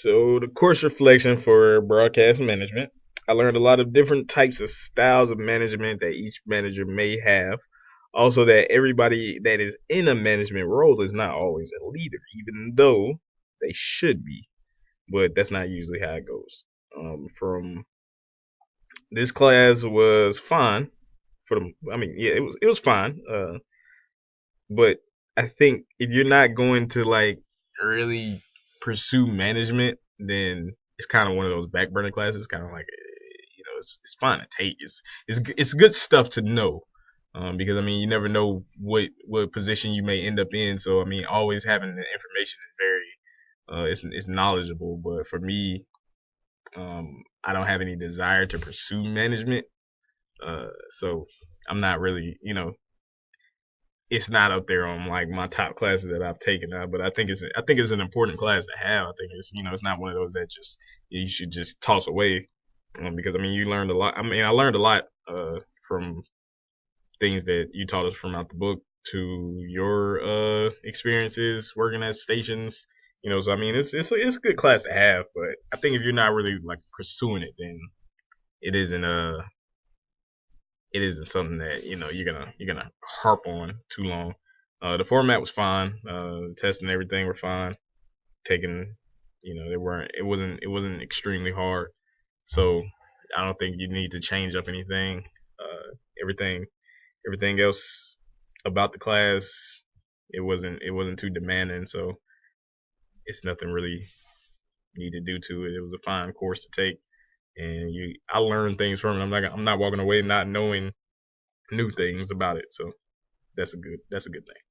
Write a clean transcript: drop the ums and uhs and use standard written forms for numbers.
So the course reflection for broadcast management, I learned a lot of different types of styles of management that each manager may have. Also, that everybody that is in a management role is not always a leader, even though they should be. But that's not usually how it goes. From this class was fine for the. I mean, yeah, it was fine. But I think if you're not going to like really pursue management, then it's kind of one of those back burner classes. Kind of like it's fine to take. It's good stuff to know. Because I mean, you never know what position you may end up in. So I mean, always having the information is very it's knowledgeable. But for me, I don't have any desire to pursue management. So I'm not really, it's not up there on like my top classes that I've taken now, but I think it's an important class to have. I think it's not one of those that just you should just toss away, because I mean you learned a lot. I mean I learned a lot from things that you taught us from out the book to your experiences working at stations. So I mean it's a good class to have, but I think if you're not really like pursuing it, then it isn't it isn't something that you're gonna harp on too long. The format was fine. The tests and everything were fine. Taking, they weren't. It wasn't extremely hard. So I don't think you need to change up anything. Everything else about the class, it wasn't too demanding. So it's nothing really need to do to it. It was a fine course to take, and I learned things from it. I'm not walking away not knowing new things about it. So that's a good thing.